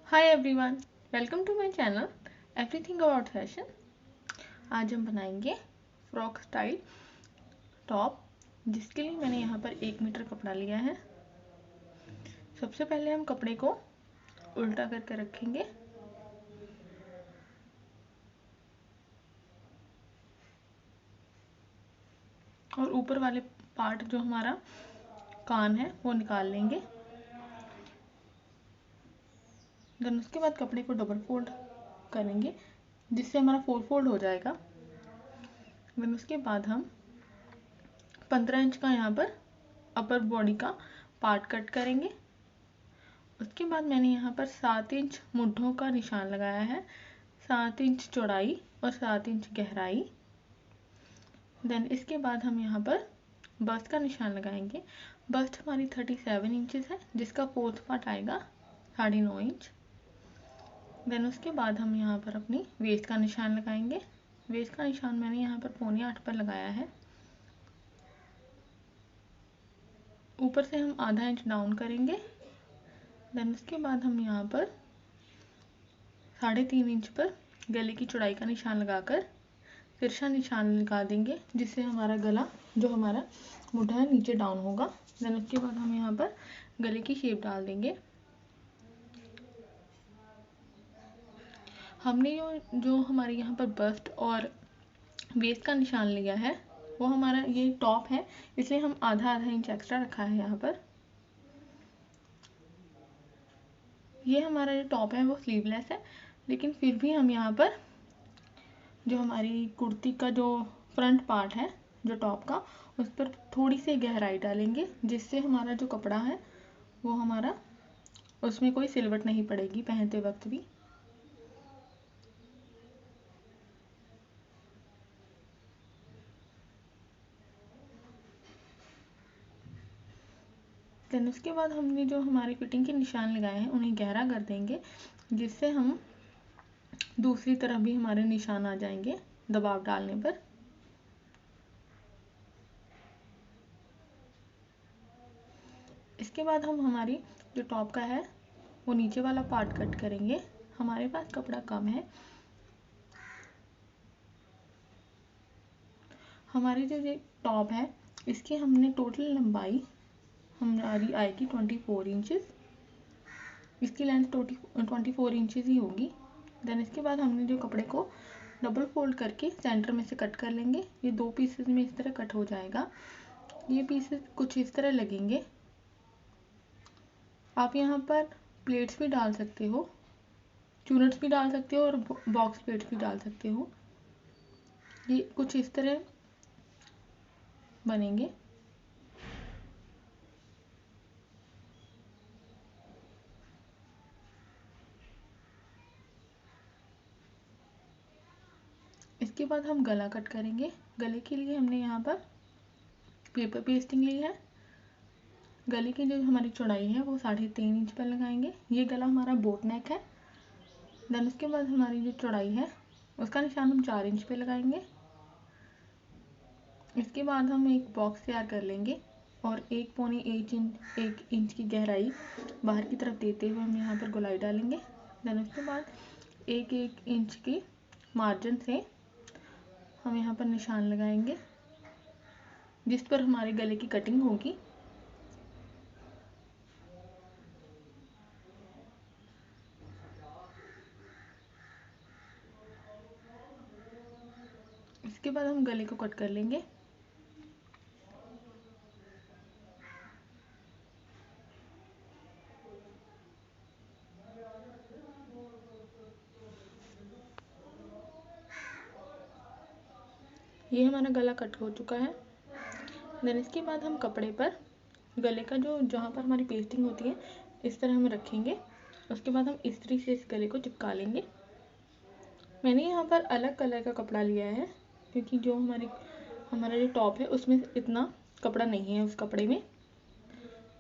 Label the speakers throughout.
Speaker 1: Hi everyone, welcome to my channel everything about fashion. आज हम बनाएंगे फ्रॉक स्टाइल टॉप, जिसके लिए मैंने यहाँ पर 1 मीटर कपड़ा लिया है। सबसे पहले हम कपड़े को उल्टा करके रखेंगे और ऊपर वाले पार्ट जो हमारा कान है वो निकाल लेंगे। देन उसके बाद कपड़े को डबल फोल्ड करेंगे जिससे हमारा 4 फोल्ड हो जाएगा। देन उसके बाद हम 15 इंच का यहाँ पर अपर बॉडी का पार्ट कट करेंगे। उसके बाद मैंने यहाँ पर 7 इंच मुड्ढों का निशान लगाया है, 7 इंच चौड़ाई और 7 इंच गहराई। देन इसके बाद हम यहाँ पर बस्ट का निशान लगाएंगे। बस्ट हमारी 37 इंचेस है, जिसका 4th पार्ट आएगा 9.5 इंच। देन उसके बाद हम यहाँ पर अपनी वेस्ट का निशान लगाएंगे। वेस्ट का निशान मैंने यहाँ पर 7.25 पर लगाया है। ऊपर से हम आधा इंच डाउन करेंगे। देन उसके बाद हम यहाँ पर 3.5 इंच पर गले की चौड़ाई का निशान लगाकर तिरछा निशान लगा देंगे, जिससे हमारा गला जो हमारा मुड्ढा है नीचे डाउन होगा। देन उसके बाद हम यहाँ पर गले की शेप डाल देंगे। हमने जो हमारे यहाँ पर बस्ट और वेस्ट का निशान लिया है वो हमारा ये टॉप है, इसलिए हम आधा इंच एक्स्ट्रा रखा है यहाँ पर। ये हमारा जो टॉप है वो स्लीवलेस है, लेकिन फिर भी हम यहाँ पर जो हमारी कुर्ती का जो फ्रंट पार्ट है जो टॉप का, उस पर थोड़ी सी गहराई डालेंगे, जिससे हमारा जो कपड़ा है वो हमारा उसमें कोई सिलवट नहीं पड़ेगी पहनते वक्त भी। देन उसके बाद हमने जो हमारे फिटिंग के निशान लगाए हैं उन्हें गहरा कर देंगे, जिससे हम दूसरी तरफ भी हमारे निशान आ जाएंगे दबाव डालने पर। इसके बाद हम हमारी जो टॉप का है वो नीचे वाला पार्ट कट करेंगे। हमारे पास कपड़ा कम है, हमारी जो ये टॉप है इसकी हमने टोटल लंबाई हमारी आएगी 24 इंचेस। इसकी लेंथ 24 इंचेस ही होगी। देन इसके बाद हमने जो कपड़े को डबल फोल्ड करके सेंटर में से कट कर लेंगे। ये 2 पीसेस में इस तरह कट हो जाएगा। ये पीसेस कुछ इस तरह लगेंगे। आप यहाँ पर प्लेट्स भी डाल सकते हो, चूनट्स भी डाल सकते हो और बॉक्स प्लेट्स भी डाल सकते हो। ये कुछ इस तरह बनेंगे। इसके बाद हम गला कट करेंगे। गले के लिए हमने यहाँ पर पेपर पेस्टिंग ली है। गले की जो हमारी चौड़ाई है वो 3.5 इंच पर लगाएंगे। ये गला हमारा बोट नेक है। देन उसके बाद हमारी जो चौड़ाई है उसका निशान हम 4 इंच पे लगाएंगे। इसके बाद हम एक बॉक्स तैयार कर लेंगे और 1 इंच की गहराई बाहर की तरफ देते हुए हम यहाँ पर गोलाई डालेंगे। देन उसके बाद 1 इंच की मार्जिन से हम यहाँ पर निशान लगाएंगे, जिस पर हमारे गले की कटिंग होगी। इसके बाद हम गले को कट कर लेंगे। ये हमारा गला कट हो चुका है। देन इसके बाद हम कपड़े पर गले का जो जहाँ पर हमारी पेस्टिंग होती है इस तरह हम रखेंगे। उसके बाद हम इस्त्री से इस गले को चिपका लेंगे। मैंने यहाँ पर अलग कलर का कपड़ा लिया है, क्योंकि जो हमारा जो टॉप है उसमें इतना कपड़ा नहीं है उस कपड़े में।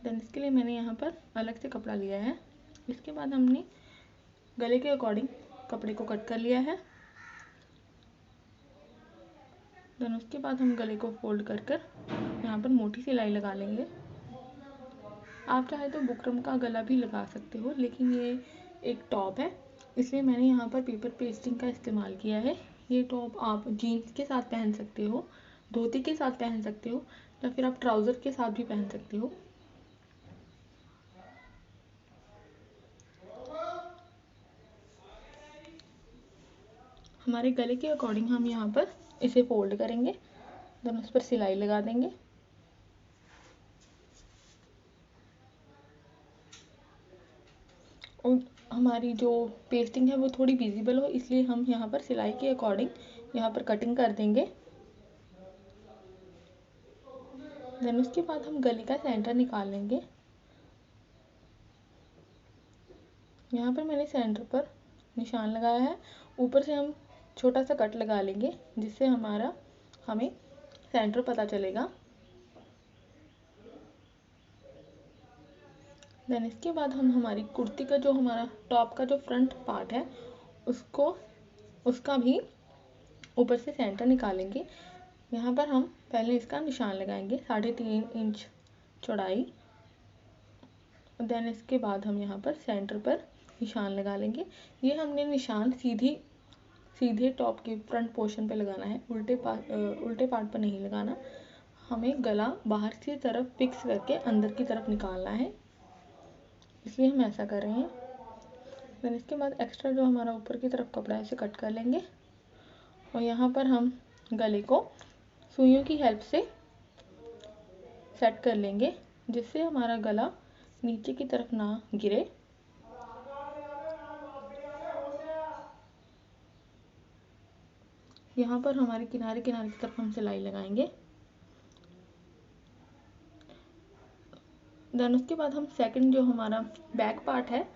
Speaker 1: देन इसके लिए मैंने यहाँ पर अलग से कपड़ा लिया है। इसके बाद हमने गले के अकॉर्डिंग कपड़े को कट कर लिया है। देन उसके बाद हम गले को फोल्ड कर यहाँ पर मोटी सिलाई लगा लेंगे। आप चाहे तो बुकरम का गला भी लगा सकते हो, लेकिन ये एक टॉप है, इसलिए मैंने यहाँ पर पेपर पेस्टिंग का इस्तेमाल किया है। ये टॉप आप जीन्स के साथ पहन सकते हो, धोती के साथ पहन सकते हो, या फिर आप ट्राउज़र के साथ भी पहन सकते हो। हमारे गले के अकॉर्डिंग हम यहाँ पर इसे फोल्ड करेंगे, देन उस पर सिलाई लगा देंगे। और हमारी जो पेस्टिंग है वो थोड़ी विजिबल हो, इसलिए हम यहाँ पर सिलाई के अकॉर्डिंग यहाँ पर कटिंग कर देंगे। देन उसके बाद हम गले का सेंटर निकाल लेंगे। यहाँ पर मैंने सेंटर पर निशान लगाया है, ऊपर से हम छोटा सा कट लगा लेंगे, जिससे हमें सेंटर पता चलेगा। देन इसके बाद हम हमारी कुर्ती का जो हमारा टॉप का जो फ्रंट पार्ट है उसका भी ऊपर से सेंटर निकालेंगे। यहाँ पर हम पहले इसका निशान लगाएंगे 3.5 इंच चौड़ाई। देन इसके बाद हम यहाँ पर सेंटर पर निशान लगा लेंगे। ये हमने निशान सीधे टॉप के फ्रंट पोर्शन पे लगाना है, उल्टे पार्ट पर नहीं लगाना। हमें गला बाहर की तरफ फिक्स करके अंदर की तरफ निकालना है, इसलिए हम ऐसा कर रहे हैं। देन इसके बाद एक्स्ट्रा जो हमारा ऊपर की तरफ कपड़ा है इसे कट कर लेंगे, और यहाँ पर हम गले को सुइयों की हेल्प से सेट कर लेंगे, जिससे हमारा गला नीचे की तरफ ना गिरे। यहाँ पर हमारे किनारे की तरफ हम सिलाई लगाएंगे। देन उसके बाद हम सेकंड जो हमारा बैक पार्ट है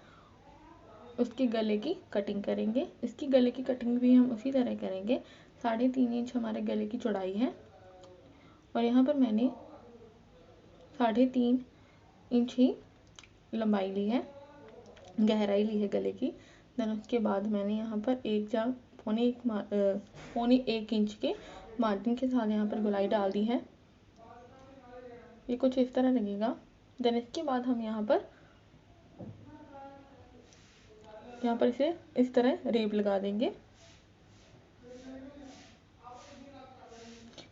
Speaker 1: उसके गले की कटिंग करेंगे। इसकी गले की कटिंग भी हम उसी तरह करेंगे। 3.5 इंच हमारे गले की चौड़ाई है, और यहाँ पर मैंने 3.5 इंच ही लंबाई ली है, गहराई ली है गले की। देन उसके बाद मैंने यहाँ पर पौने एक इंच के मार्जिन के साथ यहाँ पर गोलाई डाल दी है। ये कुछ इस तरह लगेगा। देन इसके बाद हम यहाँ पर इसे इस तरह रेब लगा देंगे।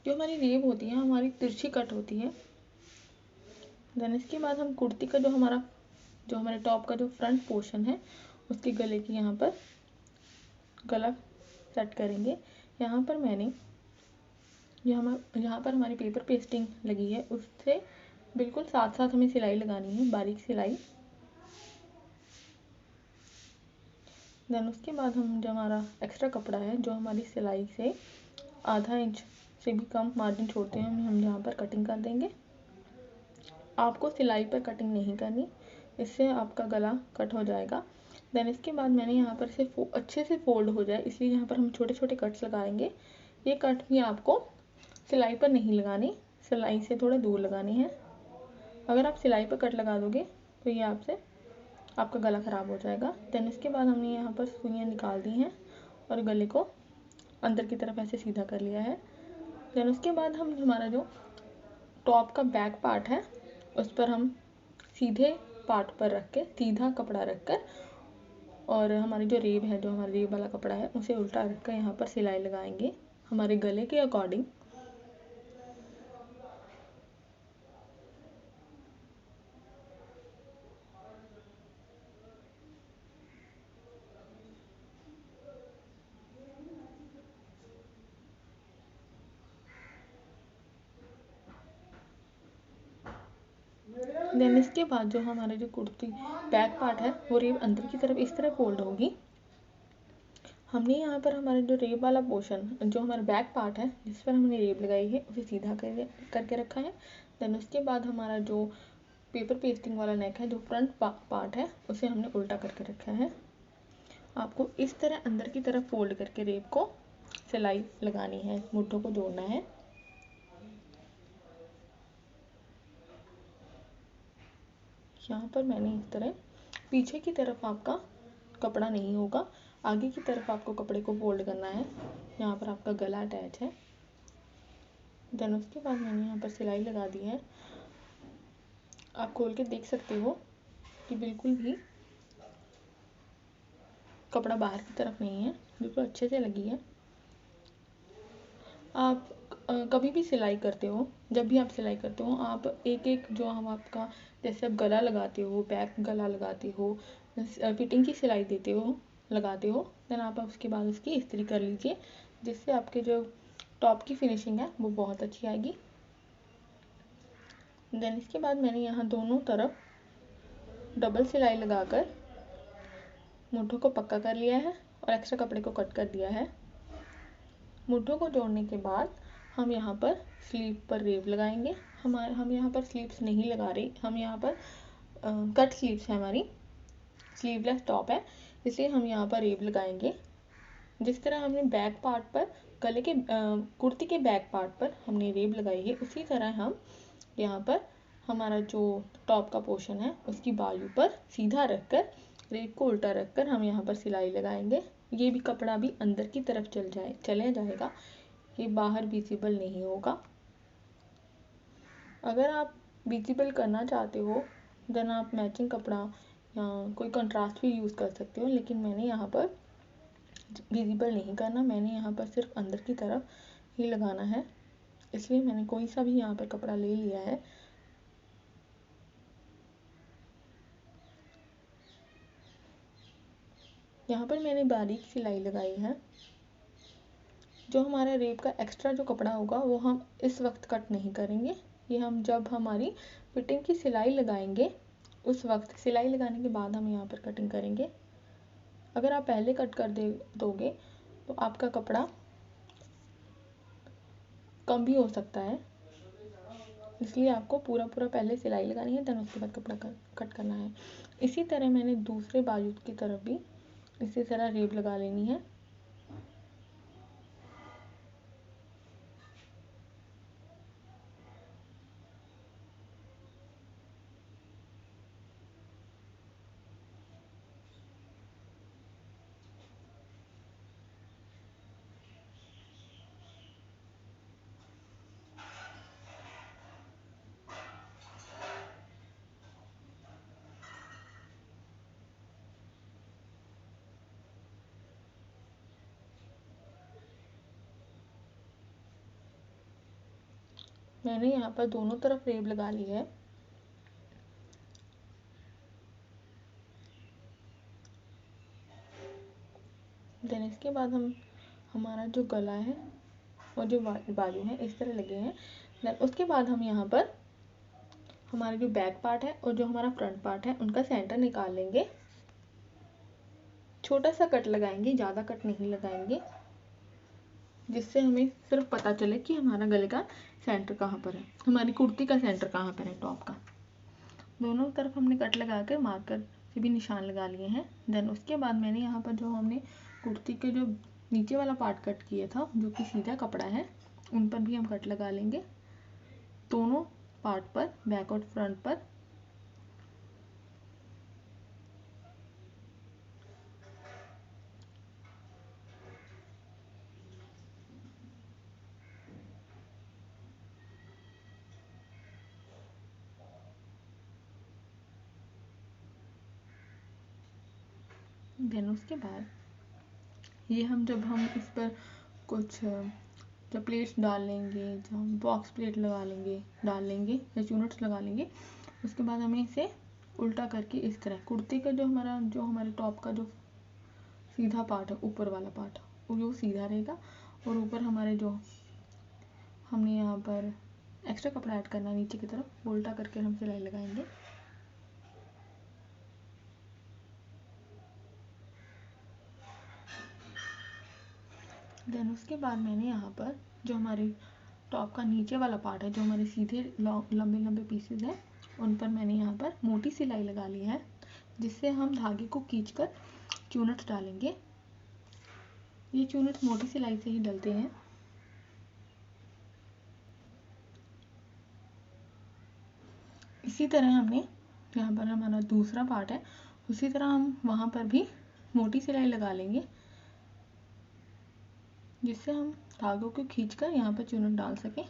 Speaker 1: जो हमारी रेब होती है हमारी तिरछी कट होती है। देन इसके बाद हम कुर्ती का जो हमारे टॉप का जो फ्रंट पोर्शन है उसके गले की यहाँ पर गला सेट करेंगे। यहाँ पर हमारी पेपर पेस्टिंग लगी है, उससे बिल्कुल साथ साथ हमें सिलाई लगानी है, बारीक सिलाई। देन उसके बाद हम जो हमारा एक्स्ट्रा कपड़ा है जो हमारी सिलाई से आधा इंच से भी कम मार्जिन छोड़ते हैं, हम यहाँ पर कटिंग कर देंगे। आपको सिलाई पर कटिंग नहीं करनी, इससे आपका गला कट हो जाएगा। देन इसके बाद मैंने यहाँ पर से अच्छे से फोल्ड हो जाए इसलिए यहाँ पर हम छोटे छोटे कट्स लगाएंगे। ये कट भी आपको सिलाई पर नहीं लगाने, सिलाई से थोड़ा दूर लगाने हैं। अगर आप सिलाई पर कट लगा दोगे तो ये आपका गला ख़राब हो जाएगा। देन इसके बाद हमने यहाँ पर सुइयाँ निकाल दी हैं और गले को अंदर की तरफ ऐसे सीधा कर लिया है। देन उसके बाद हम हमारा जो टॉप का बैक पार्ट है उस पर हम सीधे पार्ट पर रख के सीधा कपड़ा रख कर, और हमारी जो रेब है जो हमारा रेब वाला कपड़ा है उसे उल्टा रख कर यहाँ पर सिलाई लगाएंगे हमारे गले के अकॉर्डिंग। देन इसके बाद जो हमारे जो कुर्ती बैक पार्ट है वो रेब अंदर की तरफ इस तरह फोल्ड होगी। हमने यहाँ पर हमारा जो रेब वाला पोर्शन जो हमारा बैक पार्ट है जिस पर हमने रेब लगाई है उसे सीधा करके रखा है। देन उसके बाद हमारा जो पेपर पेस्टिंग वाला नेक है जो फ्रंट पार्ट है उसे हमने उल्टा करके रखा है। आपको इस तरह अंदर की तरफ फोल्ड करके रेब को सिलाई लगानी है, मुट्ठों को जोड़ना है। यहाँ पर मैंने इस तरह पीछे की तरफ आपका कपड़ा नहीं होगा, आगे की तरफ आपको कपड़े को फोल्ड करना है। यहाँ पर आपका गला अटैच है। देन उसके बाद मैंने यहाँ पर सिलाई लगा दी है। आप खोल के देख सकते हो कि बिल्कुल भी कपड़ा बाहर की तरफ नहीं है, बिल्कुल अच्छे से लगी है। आप कभी भी सिलाई करते हो, जब भी आप सिलाई करते हो, आप एक एक जो हम आपका, जैसे आप गला लगाते हो, बैक गला लगाते हो, फिटिंग की सिलाई देते हो, लगाते हो, देन आप उसके बाद उसकी इस्त्री कर लीजिए, जिससे आपके जो टॉप की फिनिशिंग है वो बहुत अच्छी आएगी। देन इसके बाद मैंने यहाँ दोनों तरफ डबल सिलाई लगाकर मुठों को पक्का कर लिया है और एक्स्ट्रा कपड़े को कट कर दिया है। मुठों को जोड़ने के बाद हम यहाँ पर स्लीव पर रेब लगाएंगे। हम यहाँ पर स्लीव्स नहीं लगा रहे, हम यहाँ पर कट स्लीव्स है हमारी, स्लीवलेस टॉप है, इसलिए हम यहाँ पर रेब लगाएंगे। जिस तरह हमने बैक पार्ट पर गले के कुर्ती के बैक पार्ट पर हमने रेब लगाई है, उसी तरह हम यहाँ पर हमारा जो टॉप का पोर्शन है उसकी बाजू पर सीधा रखकर, रेब को उल्टा रखकर हम यहाँ पर सिलाई लगाएंगे। ये भी कपड़ा भी अंदर की तरफ चले जाएगा, ये बाहर विजिबल नहीं होगा। अगर आप विजिबल करना चाहते हो देन आप मैचिंग कपड़ा या कोई कंट्रास्ट भी यूज़ कर सकते हो, लेकिन मैंने यहाँ पर विजिबल नहीं करना, मैंने यहाँ पर सिर्फ अंदर की तरफ ही लगाना है, इसलिए मैंने कोई सा भी यहाँ पर कपड़ा ले लिया है। यहाँ पर मैंने बारीक सिलाई लगाई है। जो हमारा रेब का एक्स्ट्रा जो कपड़ा होगा वो हम इस वक्त कट नहीं करेंगे, ये हम जब हमारी फिटिंग की सिलाई लगाएंगे उस वक्त, सिलाई लगाने के बाद हम यहाँ पर कटिंग करेंगे। अगर आप पहले कट कर दोगे तो आपका कपड़ा कम भी हो सकता है, इसलिए आपको पूरा पहले सिलाई लगानी है, देन उसके बाद कपड़ा कट करना है। इसी तरह मैंने दूसरे बाजू की तरफ भी इसी तरह रेब लगा लेनी है। मैंने यहाँ पर दोनों तरफ रेब लगा ली है। देन इसके बाद हमारा जो गला है और जो बाजू है इस तरह लगे हैं। देन उसके बाद हम यहाँ पर हमारा जो बैक पार्ट है और जो हमारा फ्रंट पार्ट है उनका सेंटर निकाल लेंगे। छोटा सा कट लगाएंगे, ज़्यादा कट नहीं लगाएंगे, जिससे हमें सिर्फ पता चले कि हमारा गले का सेंटर कहाँ पर है, हमारी कुर्ती का सेंटर कहाँ पर है, टॉप का। दोनों तरफ हमने कट लगा कर मार्कर से भी निशान लगा लिए हैं। देन उसके बाद मैंने यहाँ पर जो हमने कुर्ती के जो नीचे वाला पार्ट कट किया था, जो कि सीधा कपड़ा है, उन पर भी हम कट लगा लेंगे, दोनों पार्ट पर, बैक और फ्रंट पर। देन उसके बाद ये जब हम इस पर कुछ जब प्लेट्स डाल लेंगे, जब हम बॉक्स प्लेट लगा लेंगे, डाल लेंगे या चूनट्स लगा लेंगे, उसके बाद हमें इसे उल्टा करके इस तरह कुर्ती का जो हमारे टॉप का जो सीधा पार्ट है, ऊपर वाला पार्ट वो सीधा रहेगा, और ऊपर हमारे जो हमने यहाँ पर एक्स्ट्रा कपड़ा ऐड करना है नीचे की तरफ, वो उल्टा करके हम सिलाई लगाएंगे। देन उसके बाद मैंने यहाँ पर जो हमारी टॉप का नीचे वाला पार्ट है, जो हमारे सीधे लंबे लंबे पीसेज हैं, उन पर मैंने यहाँ पर मोटी सिलाई लगा ली है, जिससे हम धागे को खींचकर चूनट डालेंगे। ये चूनट मोटी सिलाई से ही डलते हैं। इसी तरह हमने यहाँ पर हमारा दूसरा पार्ट है, उसी तरह हम वहाँ पर भी मोटी सिलाई लगा लेंगे, जिससे हम धागों को खींचकर यहाँ पर चूनट डाल सकें।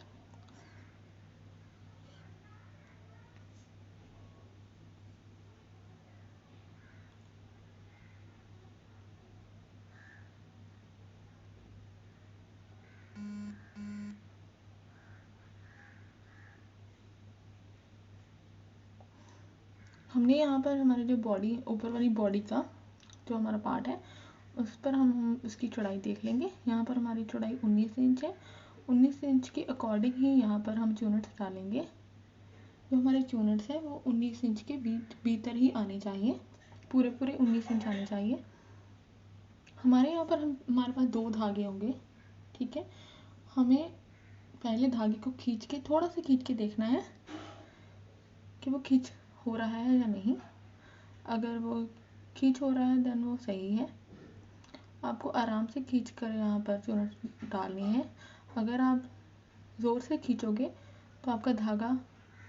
Speaker 1: हमने यहाँ पर हमारे जो बॉडी, ऊपर वाली बॉडी का जो हमारा पार्ट है उस पर हम उसकी चौड़ाई देख लेंगे। यहाँ पर हमारी चौड़ाई 19 इंच है। 19 इंच के अकॉर्डिंग ही यहाँ पर हम चूनट्स डालेंगे। जो हमारे चूनट्स हैं वो 19 इंच के भीतर ही आने चाहिए, पूरे 19 इंच आने चाहिए। हमारे यहाँ पर हमारे पास 2 धागे होंगे, ठीक है। हमें पहले धागे को खींच के, थोड़ा सा खींच के देखना है कि वो खींच हो रहा है या नहीं। अगर वो खींच हो रहा है देन वो सही है। आपको आराम से खींच कर यहाँ पर चूनट डालनी है। अगर आप ज़ोर से खींचोगे तो आपका धागा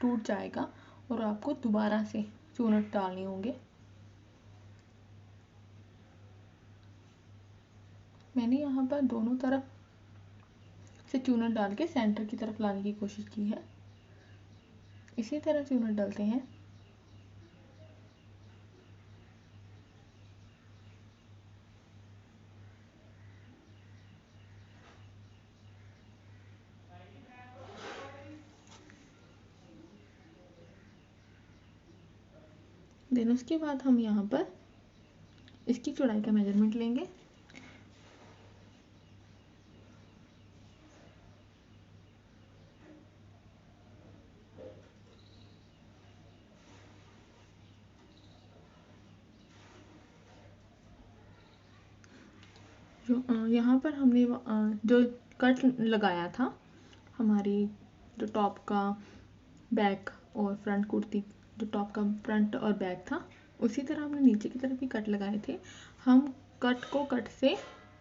Speaker 1: टूट जाएगा और आपको दोबारा से चूनट डालने होंगे। मैंने यहाँ पर दोनों तरफ से चूनट डाल के सेंटर की तरफ लाने की कोशिश की है। इसी तरह चूनट डालते हैं। देन उसके बाद हम यहाँ पर इसकी चौड़ाई का मेजरमेंट लेंगे। जो यहाँ पर हमने जो कट लगाया था, हमारी जो टॉप का बैक और फ्रंट कुर्ती, जो टॉप का फ्रंट और बैक था, उसी तरह हमने नीचे की तरफ भी कट लगाए थे। हम कट को कट से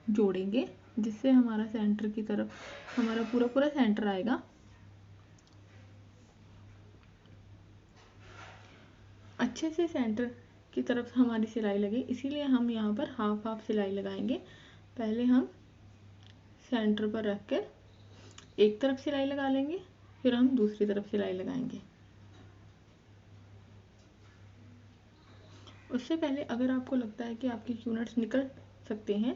Speaker 1: जोड़ेंगे जिससे हमारा सेंटर की तरफ हमारा पूरा सेंटर आएगा। अच्छे से सेंटर की तरफ हमारी सिलाई लगे, इसीलिए हम यहाँ पर हाफ हाफ सिलाई लगाएंगे। पहले हम सेंटर पर रख कर एक तरफ सिलाई लगा लेंगे, फिर हम दूसरी तरफ सिलाई लगाएंगे। उससे पहले अगर आपको लगता है कि आपकी चूनट्स निकल सकते हैं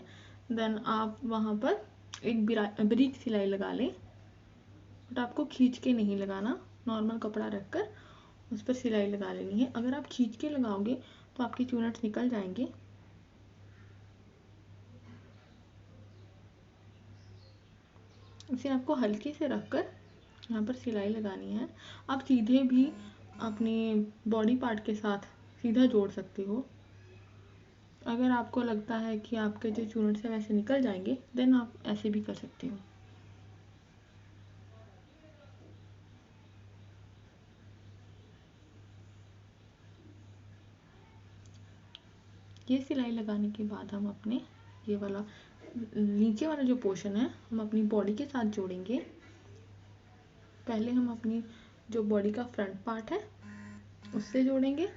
Speaker 1: देन आप वहाँ पर एक ब्रीच सिलाई लगा लें। बट आपको खींच के नहीं लगाना, नॉर्मल कपड़ा रखकर उस पर सिलाई लगा लेनी है। अगर आप खींच के लगाओगे तो आपकी चूनट्स निकल जाएंगे। इसे आपको हल्के से रखकर यहाँ पर सिलाई लगानी है। आप सीधे भी अपने बॉडी पार्ट के साथ सीधा जोड़ सकते हो। अगर आपको लगता है कि आपके जो चूनट्स हैं वैसे निकल जाएंगे देन आप ऐसे भी कर सकते हो। ये सिलाई लगाने के बाद हम अपने ये वाला नीचे वाला जो पोर्शन है हम अपनी बॉडी के साथ जोड़ेंगे। पहले हम अपनी जो बॉडी का फ्रंट पार्ट है उससे जोड़ेंगे,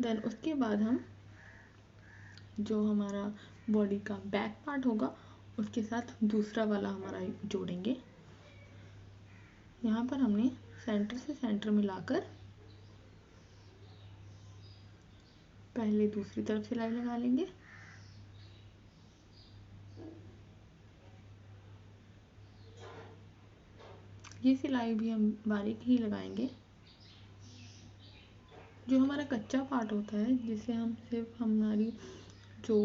Speaker 1: देन उसके बाद हम जो हमारा बॉडी का बैक पार्ट होगा उसके साथ दूसरा वाला हमारा जोड़ेंगे। यहाँ पर हमने सेंटर से सेंटर मिलाकर पहले दूसरी तरफ सिलाई लगा लेंगे। ये सिलाई भी हम बारीक ही लगाएंगे। जो हमारा कच्चा पार्ट होता है जिसे हम सिर्फ हमारी जो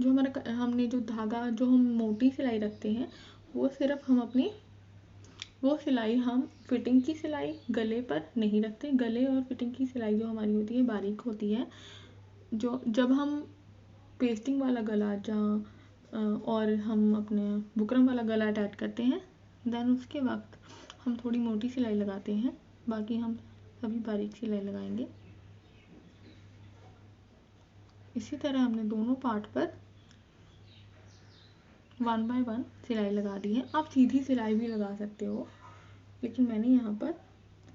Speaker 1: हमारा हमने जो धागा जो हम मोटी सिलाई रखते हैं वो सिर्फ हम अपनी वो सिलाई हम फिटिंग की सिलाई गले पर नहीं रखते। गले और फिटिंग की सिलाई जो हमारी होती है बारीक होती है। जो जब हम पेस्टिंग वाला गला और हम अपने बुकरम वाला गला अटैच करते हैं देन उसके वक्त हम थोड़ी मोटी सिलाई लगाते हैं, बाकी हम सभी बारीक सिलाई लगाएंगे। इसी तरह हमने दोनों पार्ट पर 1 बाय 1 सिलाई लगा दी है। आप सीधी सिलाई भी लगा सकते हो, लेकिन मैंने यहाँ पर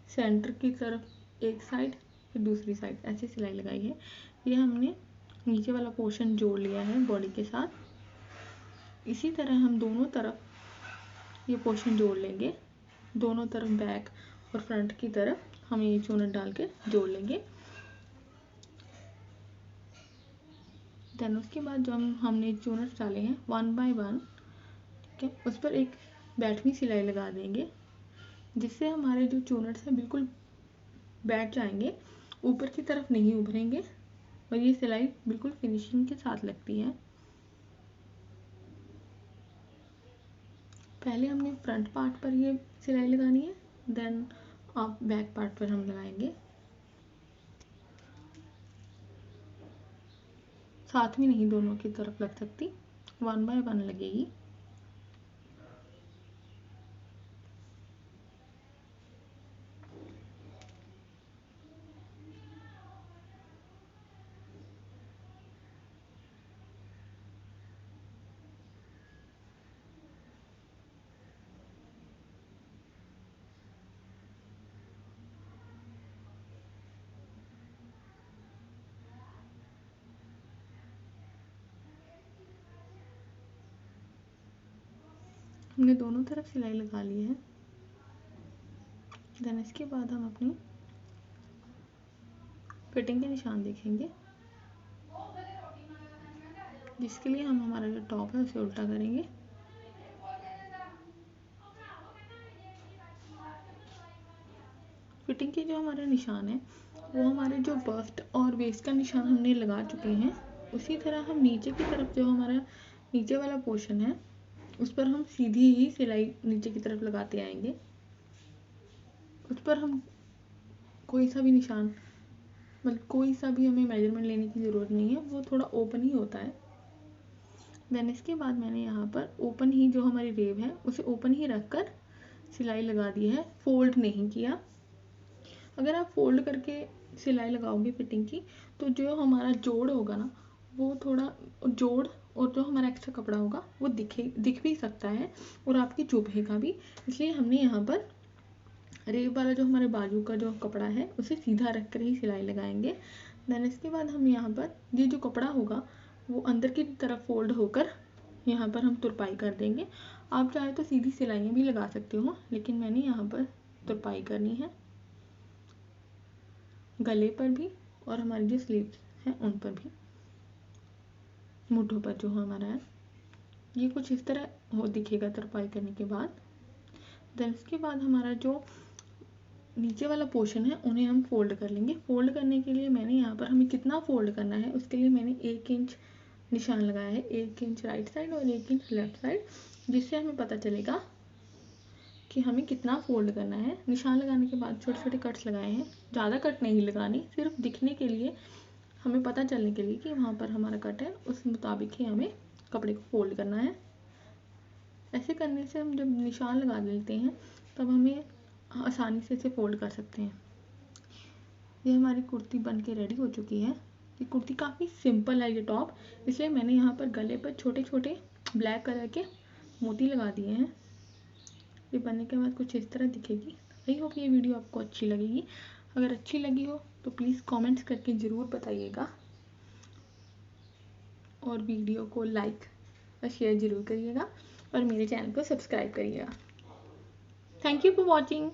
Speaker 1: सेंटर की तरफ एक साइड फिर दूसरी साइड ऐसे सिलाई लगाई है। ये हमने नीचे वाला पोर्शन जोड़ लिया है बॉडी के साथ। इसी तरह हम दोनों तरफ ये पोर्शन जोड़ लेंगे। दोनों तरफ बैक और फ्रंट की तरफ हम ये चूनट डाल के जोड़ लेंगे। देन उसके बाद जो हमने चूनट डाले हैं 1 बाय 1, ठीक है, उस पर एक बैठवीं सिलाई लगा देंगे। जिससे हमारे जो चूनट्स हैं बिल्कुल बैठ जाएंगे, ऊपर की तरफ नहीं उभरेंगे और ये सिलाई बिल्कुल फिनिशिंग के साथ लगती है। पहले हमने फ्रंट पार्ट पर ये सिलाई लगानी है, देन आप बैक पार्ट पर हम लगाएंगे। साथ में नहीं, दोनों की तरफ लग सकती, 1 बाय 1 लगेगी। हमने दोनों तरफ सिलाई लगा ली है। देन इसके बाद हम अपनी फिटिंग के निशान देखेंगे, जिसके लिए हम हमारा जो टॉप है उसे उल्टा करेंगे। फिटिंग के जो हमारे निशान है वो हमारे जो बस्ट और वेस्ट का निशान हमने लगा चुके हैं, उसी तरह हम नीचे की तरफ जो हमारा नीचे वाला पोर्शन है उस पर हम सीधी ही सिलाई नीचे की तरफ लगाते आएंगे। उस पर हम कोई सा भी निशान, मतलब कोई सा भी हमें मेजरमेंट लेने की ज़रूरत नहीं है, वो थोड़ा ओपन ही होता है। देन इसके बाद मैंने यहाँ पर ओपन ही जो हमारी वेव है उसे ओपन ही रखकर सिलाई लगा दी है, फोल्ड नहीं किया। अगर आप फोल्ड करके सिलाई लगाओगे फिटिंग की तो जो हमारा जोड़ होगा ना, वो थोड़ा जोड़ और जो हमारा एक्स्ट्रा कपड़ा होगा वो दिख भी सकता है और आपकी चुभेगा भी। इसलिए हमने यहाँ पर रेब वाला जो हमारे बाजू का जो कपड़ा है उसे सीधा रख कर ही सिलाई लगाएंगे। देन इसके बाद हम यहाँ पर ये जो कपड़ा होगा वो अंदर की तरफ फोल्ड होकर यहाँ पर हम तुरपाई कर देंगे। आप चाहे तो सीधी सिलाइयाँ भी लगा सकते हो, लेकिन मैंने यहाँ पर तुरपाई करनी है, गले पर भी और हमारी जो स्लीव्स हैं उन पर भी, मुठों पर जो हमारा है। ये कुछ इस तरह हो दिखेगा तुरपाई करने के बाद। देन इसके बाद हमारा जो नीचे वाला पोर्शन है उन्हें हम फोल्ड कर लेंगे। फोल्ड करने के लिए मैंने यहाँ पर हमें कितना फोल्ड करना है उसके लिए मैंने 1 इंच निशान लगाया है, 1 इंच राइट साइड और 1 इंच लेफ्ट साइड, जिससे हमें पता चलेगा कि हमें कितना फोल्ड करना है। निशान लगाने के बाद छोटे छोटे कट्स लगाए हैं, ज़्यादा कट नहीं लगानी, सिर्फ दिखने के लिए, हमें पता चलने के लिए कि वहाँ पर हमारा कट है, उस मुताबिक ही हमें कपड़े को फोल्ड करना है। ऐसे करने से हम जब निशान लगा लेते हैं तब हमें आसानी से इसे फोल्ड कर सकते हैं। ये हमारी कुर्ती बन के रेडी हो चुकी है। ये कुर्ती काफ़ी सिंपल है ये टॉप, इसलिए मैंने यहाँ पर गले पर छोटे छोटे ब्लैक कलर के मोती लगा दिए हैं। ये बनने के बाद कुछ इस तरह दिखेगी। आई होप ये वीडियो आपको अच्छी लगेगी। अगर अच्छी लगी हो तो प्लीज़ कमेंट्स करके ज़रूर बताइएगा और वीडियो को लाइक और शेयर ज़रूर करिएगा और मेरे चैनल को सब्सक्राइब करिएगा। Thank you for watching.